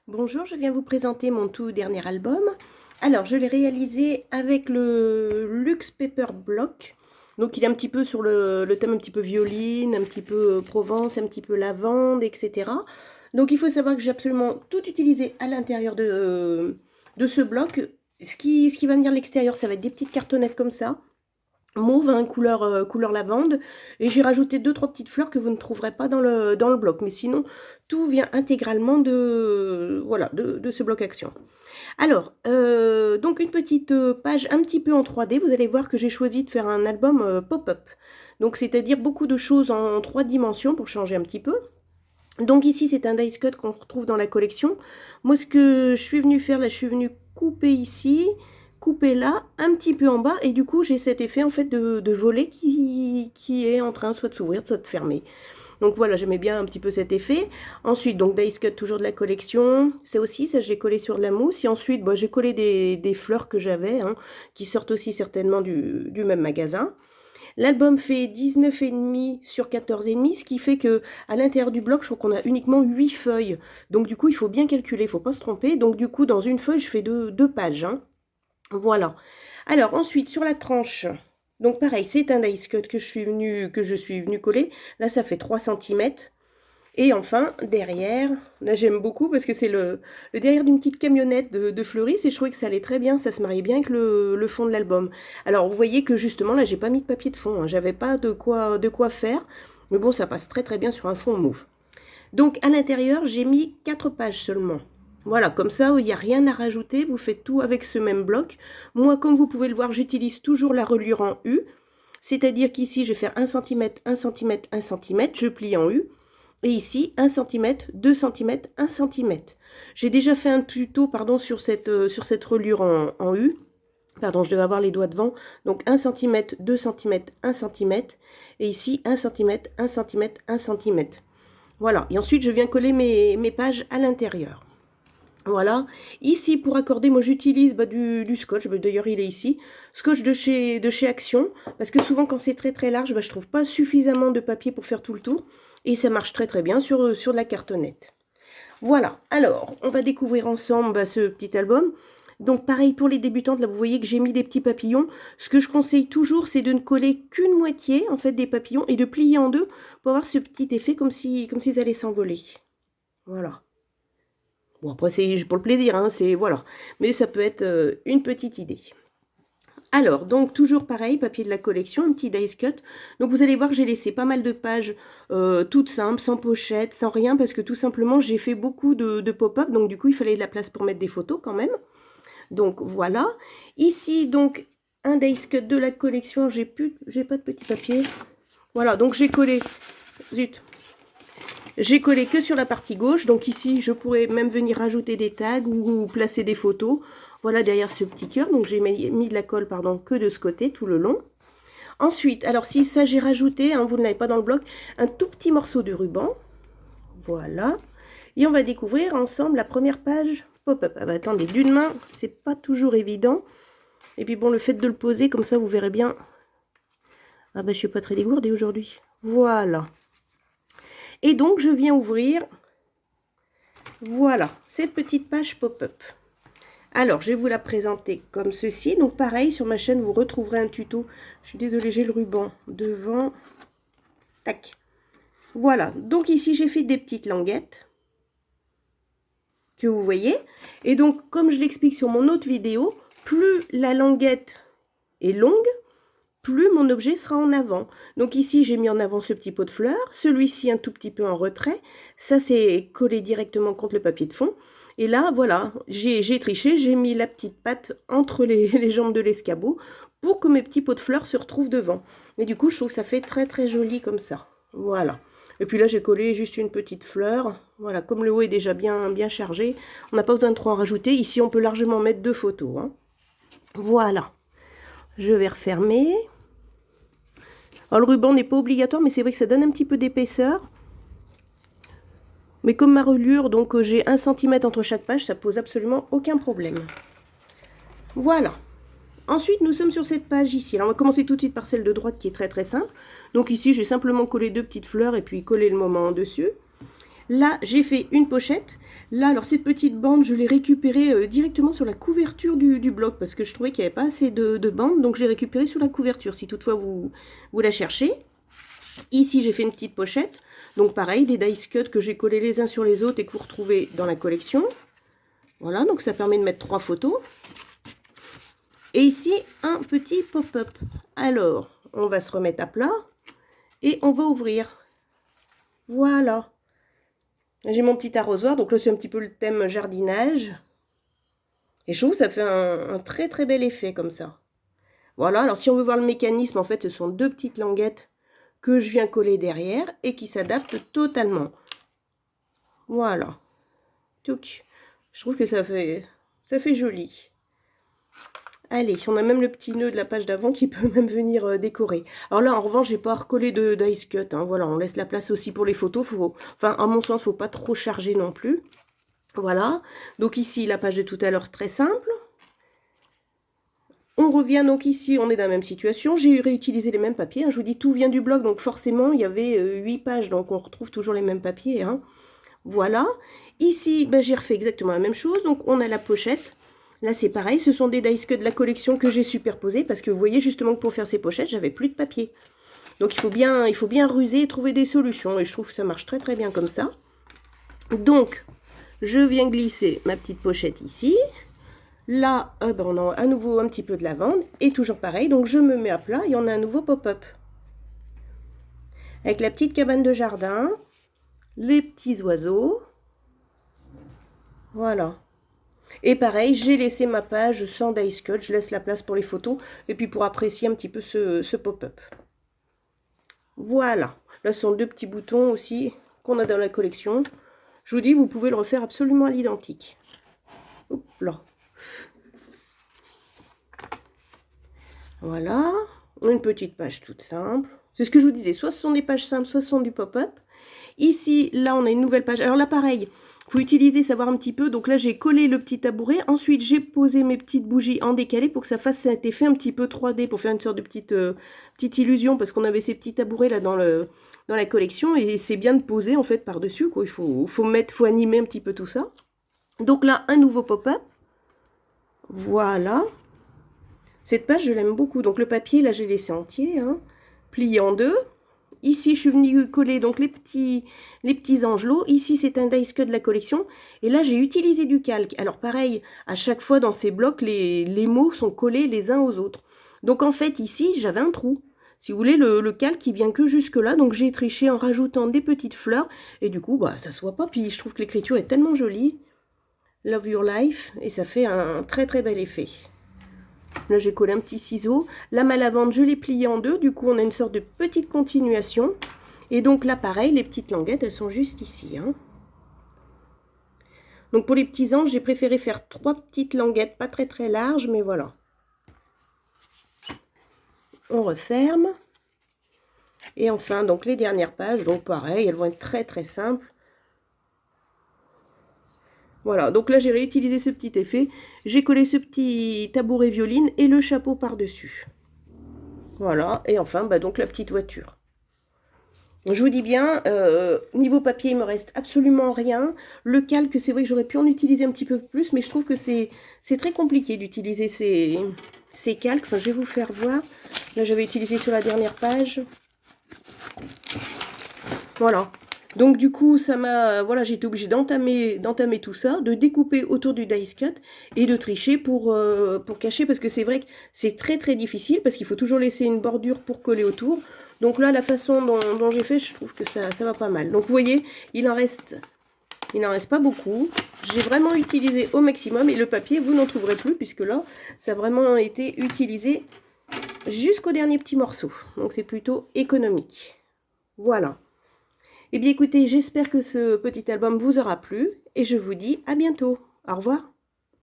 Bonjour, je viens vous présenter mon tout dernier album. Alors, je l'ai réalisé avec le Luxe Paper Block. Donc, il est un petit peu sur le thème un petit peu violine, un petit peu Provence, un petit peu lavande, etc. Donc, il faut savoir que j'ai absolument tout utilisé à l'intérieur de ce bloc. Ce qui va venir de l'extérieur, ça va être des petites cartonnettes comme ça, mauve, hein, couleur lavande. Et j'ai rajouté deux, trois petites fleurs que vous ne trouverez pas dans le bloc. Mais sinon, tout vient intégralement voilà, de ce bloc action. Alors, donc une petite page un petit peu en 3D. Vous allez voir que j'ai choisi de faire un album pop-up. Donc, c'est-à-dire beaucoup de choses en 3 dimensions pour changer un petit peu. Donc ici, c'est un dice cut qu'on retrouve dans la collection. Moi, ce que je suis venue faire, là, je suis venue couper ici, couper là, un petit peu en bas, et du coup, j'ai cet effet, en fait, de volet qui est en train soit de s'ouvrir, soit de fermer. Donc voilà, j'aimais bien un petit peu cet effet. Ensuite, donc dice cut toujours de la collection. Ça aussi, ça, j'ai collé sur de la mousse. Et ensuite, bah, j'ai collé des fleurs que j'avais, hein, qui sortent aussi certainement du même magasin. L'album fait 19,5 sur 14,5, ce qui fait que à l'intérieur du bloc, je crois qu'on a uniquement 8 feuilles. Donc du coup, il faut bien calculer, il ne faut pas se tromper. Donc du coup, dans une feuille, je fais deux pages, hein. Voilà. Alors ensuite, sur la tranche, donc pareil, c'est un dice cut que je suis venue coller. Là, ça fait 3 cm. Et enfin, derrière, là j'aime beaucoup parce que c'est le derrière d'une petite camionnette de fleuristes et je trouvais que ça allait très bien, ça se mariait bien avec le fond de l'album. Alors vous voyez que justement là j'ai pas mis de papier de fond, hein, j'avais pas de quoi faire, mais bon ça passe très très bien sur un fond mauve. Donc à l'intérieur j'ai mis 4 pages seulement. Voilà, comme ça il n'y a rien à rajouter, vous faites tout avec ce même bloc. Moi comme vous pouvez le voir j'utilise toujours la reliure en U, c'est-à-dire qu'ici je vais faire 1 cm, 1 cm, 1 cm, je plie en U. Et ici, 1 cm, 2 cm, 1 cm. J'ai déjà fait un tuto sur cette reliure en U. Pardon, je devais avoir les doigts devant. Donc 1 cm, 2 cm, 1 cm. Et ici, 1 cm, 1 cm, 1 cm. Voilà. Et ensuite, je viens coller mes pages à l'intérieur. Voilà. Ici, pour accorder, moi j'utilise du scotch. D'ailleurs, il est ici. Scotch de chez Action. Parce que souvent, quand c'est très très large, je trouve pas suffisamment de papier pour faire tout le tour. Et ça marche très très bien sur de la cartonnette. Voilà. Alors, on va découvrir ensemble ce petit album. Donc, pareil pour les débutantes. Là, vous voyez que j'ai mis des petits papillons. Ce que je conseille toujours, c'est de ne coller qu'une moitié, en fait, des papillons et de plier en deux pour avoir ce petit effet comme s'ils allaient s'envoler. Voilà. Bon, après, c'est pour le plaisir, hein, voilà. Mais ça peut être une petite idée. Alors, donc, toujours pareil, papier de la collection, un petit dice cut. Donc, vous allez voir que j'ai laissé pas mal de pages toutes simples, sans pochette, sans rien, parce que tout simplement, j'ai fait beaucoup de pop-up. Donc, du coup, il fallait de la place pour mettre des photos quand même. Donc, voilà. Ici, donc, un dice cut de la collection. J'ai pas de petit papier. Voilà, donc j'ai collé... Zut, j'ai collé que sur la partie gauche, donc ici je pourrais même venir rajouter des tags ou placer des photos. Voilà derrière ce petit cœur, donc j'ai mis de la colle que de ce côté tout le long. Ensuite, alors si ça j'ai rajouté, hein, vous ne l'avez pas dans le bloc, un tout petit morceau de ruban. Voilà. Et on va découvrir ensemble la première page pop-up. Ah bah attendez, d'une main, c'est pas toujours évident. Et puis bon, le fait de le poser comme ça, vous verrez bien. Ah bah je suis pas très dégourdée aujourd'hui. Voilà. Et donc, je viens ouvrir, voilà, cette petite page pop-up. Alors, je vais vous la présenter comme ceci. Donc, pareil, sur ma chaîne, vous retrouverez un tuto. Je suis désolée, j'ai le ruban devant. Tac. Voilà. Donc, ici, j'ai fait des petites languettes que vous voyez. Et donc, comme je l'explique sur mon autre vidéo, plus la languette est longue, plus mon objet sera en avant. Donc ici, j'ai mis en avant ce petit pot de fleurs, celui-ci un tout petit peu en retrait. Ça, c'est collé directement contre le papier de fond. Et là, voilà, j'ai triché, j'ai mis la petite patte entre les jambes de l'escabeau pour que mes petits pots de fleurs se retrouvent devant. Et du coup, je trouve que ça fait très très joli comme ça. Voilà. Et puis là, j'ai collé juste une petite fleur. Voilà, comme le haut est déjà bien chargé, on n'a pas besoin de trop en rajouter. Ici, on peut largement mettre 2 photos, hein. Voilà. Je vais refermer. Alors, le ruban n'est pas obligatoire, mais c'est vrai que ça donne un petit peu d'épaisseur. Mais comme ma reliure, donc j'ai 1 cm entre chaque page, ça pose absolument aucun problème. Voilà. Ensuite, nous sommes sur cette page ici. Alors, on va commencer tout de suite par celle de droite qui est très très simple. Donc ici, j'ai simplement collé 2 petites fleurs et puis collé le moment en dessus. Là, j'ai fait une pochette. Là, alors cette petite bande, je l'ai récupérée directement sur la couverture du bloc parce que je trouvais qu'il n'y avait pas assez de bande. Donc, je l'ai récupérée sur la couverture si toutefois vous la cherchez. Ici, j'ai fait une petite pochette. Donc, pareil, des dice cuts que j'ai collés les uns sur les autres et que vous retrouvez dans la collection. Voilà, donc ça permet de mettre 3 photos. Et ici, un petit pop-up. Alors, on va se remettre à plat et on va ouvrir. Voilà. J'ai mon petit arrosoir, donc là c'est un petit peu le thème jardinage. Et je trouve que ça fait un très très bel effet comme ça. Voilà, alors si on veut voir le mécanisme, en fait ce sont 2 petites languettes que je viens coller derrière et qui s'adaptent totalement. Voilà. Touc. Je trouve que ça fait joli. Allez, on a même le petit nœud de la page d'avant qui peut même venir décorer. Alors là, en revanche, j'ai pas recollé de dice cut. Hein. Voilà, on laisse la place aussi pour les photos. Enfin, à mon sens, faut pas trop charger non plus. Voilà. Donc ici, la page de tout à l'heure, très simple. On revient donc ici, on est dans la même situation. J'ai réutilisé les mêmes papiers. Hein. Je vous dis, tout vient du blog, donc forcément, il y avait 8 pages. Donc on retrouve toujours les mêmes papiers. Hein. Voilà. Ici, ben, j'ai refait exactement la même chose. Donc on a la pochette. Là, c'est pareil, ce sont des dice cuts de la collection que j'ai superposés parce que vous voyez justement que pour faire ces pochettes, j'avais plus de papier. Donc, il faut bien ruser et trouver des solutions. Et je trouve que ça marche très très bien comme ça. Donc, je viens glisser ma petite pochette ici. Là, on a à nouveau un petit peu de lavande. Et toujours pareil, donc je me mets à plat et on a un nouveau pop-up. Avec la petite cabane de jardin, les petits oiseaux. Voilà. Et pareil, j'ai laissé ma page sans dice cut, je laisse la place pour les photos et puis pour apprécier un petit peu ce pop-up. Voilà, là ce sont 2 petits boutons aussi qu'on a dans la collection. Je vous dis, vous pouvez le refaire absolument à l'identique. Hop là. Voilà, une petite page toute simple. C'est ce que je vous disais, soit ce sont des pages simples, soit ce sont du pop-up. Ici, là on a une nouvelle page. Alors là pareil, il faut utiliser, savoir un petit peu. Donc là, j'ai collé le petit tabouret. Ensuite, j'ai posé mes petites bougies en décalé pour que ça fasse cet effet un petit peu 3D, pour faire une sorte de petite illusion, parce qu'on avait ces petits tabourets là dans la collection. Et c'est bien de poser en fait par-dessus. Il faut animer un petit peu tout ça. Donc là, un nouveau pop-up. Voilà. Cette page, je l'aime beaucoup. Donc le papier, là, j'ai laissé entier, hein, plié en 2. Ici, je suis venue coller donc les petits angelots. Ici, c'est un dice cut de la collection. Et là, j'ai utilisé du calque. Alors, pareil, à chaque fois dans ces blocs, les mots sont collés les uns aux autres. Donc, en fait, ici, j'avais un trou. Si vous voulez, le calque, il vient que jusque-là. Donc, j'ai triché en rajoutant des petites fleurs. Et du coup, bah, ça se voit pas. Puis, je trouve que l'écriture est tellement jolie. Love your life. Et ça fait un très, très bel effet. Là, j'ai collé un petit ciseau. La lavande, je l'ai pliée en 2. Du coup, on a une sorte de petite continuation. Et donc là, pareil, les petites languettes, elles sont juste ici. Hein. Donc pour les petits anges, j'ai préféré faire 3 petites languettes, pas très très larges, mais voilà. On referme. Et enfin, donc les dernières pages, donc pareil, elles vont être très très simples. Voilà, donc là j'ai réutilisé ce petit effet. J'ai collé ce petit tabouret violine et le chapeau par-dessus. Voilà, et enfin, bah, donc la petite voiture. Je vous dis bien, niveau papier, il me reste absolument rien. Le calque, c'est vrai que j'aurais pu en utiliser un petit peu plus, mais je trouve que c'est très compliqué d'utiliser ces calques. Enfin, je vais vous faire voir. Là, j'avais utilisé sur la dernière page. Voilà. Donc du coup, ça m'a, voilà, j'ai été obligée d'entamer tout ça, de découper autour du dice cut et de tricher pour cacher, parce que c'est vrai que c'est très très difficile, parce qu'il faut toujours laisser une bordure pour coller autour. Donc là, la façon dont j'ai fait, je trouve que ça va pas mal. Donc vous voyez, il en reste pas beaucoup. J'ai vraiment utilisé au maximum, et le papier, vous n'en trouverez plus, puisque là, ça a vraiment été utilisé jusqu'au dernier petit morceau. Donc c'est plutôt économique. Voilà. Eh bien écoutez, j'espère que ce petit album vous aura plu et je vous dis à bientôt. Au revoir.